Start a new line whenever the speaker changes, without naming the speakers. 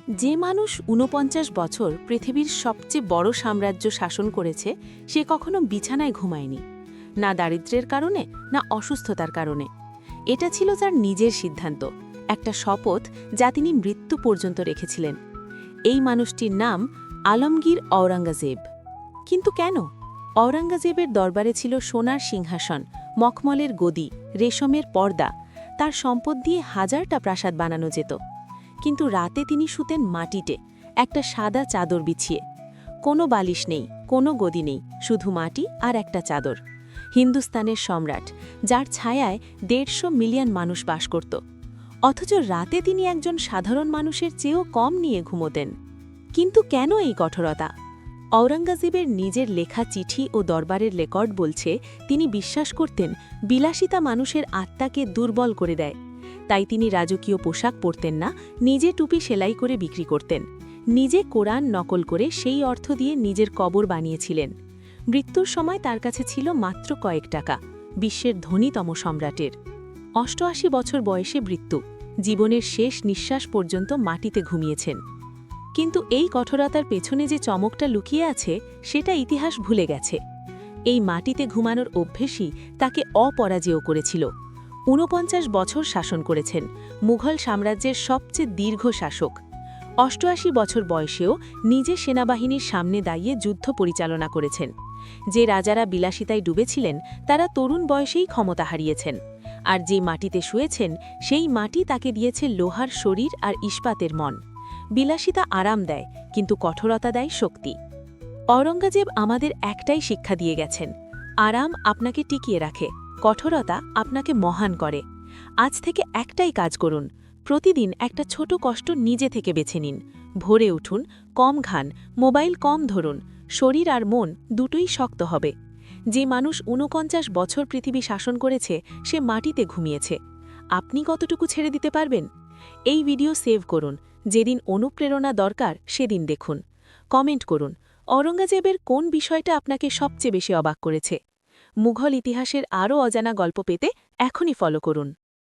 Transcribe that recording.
যে মানুষ ৪৯ বছর পৃথিবীর সবচেয়ে বড় সাম্রাজ্য শাসন করেছে সে কখনো বিছানায় ঘুমায়নি, না দারিদ্র্যের কারণে না অসুস্থতার কারণে। এটা ছিল তার নিজের সিদ্ধান্ত, একটা শপথ যা তিনি মৃত্যু পর্যন্ত রেখেছিলেন। এই মানুষটির নাম আলমগীর ঔরঙ্গজেব। কিন্তু কেন? ঔরঙ্গজেবের দরবারে ছিল সোনার সিংহাসন, মখমলের গদি, রেশমের পর্দা, তার সম্পদ দিয়ে হাজারটা প্রাসাদ বানানো যেত। কিন্তু রাতে তিনি শুতেন মাটিতে, একটা সাদা চাদর বিছিয়ে। কোনো বালিশ নেই, কোনো গদি নেই, শুধু মাটি আর একটা চাদর। হিন্দুস্তানের সম্রাট, যার ছায়ায় ১৫০ মিলিয়ন মানুষ বাস করত। অথচ রাতে তিনি একজন সাধারণ মানুষের চেয়েও কম নিয়ে ঘুমোতেন। কিন্তু কেন এই কঠোরতা? ঔরঙ্গজেবের নিজের লেখা চিঠি ও দরবারের রেকর্ড বলছে তিনি বিশ্বাস করতেন বিলাসিতা মানুষের আত্মাকে দুর্বল করে দেয়। তাই তিনি রাজকীয় পোশাক পরতেন না, নিজে টুপি সেলাই করে বিক্রি করতেন। নিজে কোরআন নকল করে সেই অর্থ দিয়ে নিজের কবর বানিয়েছিলেন। মৃত্যুর সময় তার কাছে ছিল মাত্র কয়েক টাকা, বিশ্বের ধনীতম সম্রাটের। ৮৮ বছর বয়সে মৃত্যু, জীবনের শেষ নিঃশ্বাস পর্যন্ত মাটিতে ঘুমিয়েছেন। কিন্তু এই কঠোরতার পেছনে যে চমকটা লুকিয়ে আছে সেটা ইতিহাস ভুলে গেছে। এই মাটিতে ঘুমানোর অভ্যেসই তাকে অপরাজেয় করেছিল। ৪৯ বছর শাসন করেছেন, মুঘল সাম্রাজ্যের সবচেয়ে দীর্ঘ শাসক। ৮৮ বছর বয়সেও নিজে সেনাবাহিনীর সামনে দাঁড়িয়ে যুদ্ধ পরিচালনা করেছেন। যে রাজারা বিলাসিতায় ডুবেছিলেন তারা তরুণ বয়সেই ক্ষমতা হারিয়েছেন। আর যে মাটিতে শুয়েছেন সেই মাটি তাকে দিয়েছে লোহার শরীর আর ইস্পাতের মন। বিলাসিতা আরাম দেয়, কিন্তু কঠোরতা দেয় শক্তি। ঔরঙ্গজেব আমাদের একটাই শিক্ষা দিয়ে গেছেন, আরাম আপনাকে টিকিয়ে রাখে, কঠোরতা আপনাকে মহান করে। আজ থেকে একটাই কাজ করুন, প্রতিদিন একটা ছোট কষ্ট নিজে থেকে বেছে নিন। ভোরে উঠুন, কম খান, মোবাইল কম ধরুন, শরীর আর মন দুটোই শক্ত হবে। যে মানুষ ৪৯ বছর পৃথিবী শাসন করেছে সে মাটিতে ঘুমিয়েছে। আপনি কতটুকু ছেড়ে দিতে পারবেন? এই ভিডিও সেভ করুন, যেদিন অনুপ্রেরণা দরকার সেদিন দেখুন। কমেন্ট করুন, ঔরঙ্গজেবের কোন বিষয়টা আপনাকে সবচেয়ে বেশি অবাক করেছে। মুঘল ইতিহাসের আরও অজানা গল্প পেতে এখনই ফলো করুন।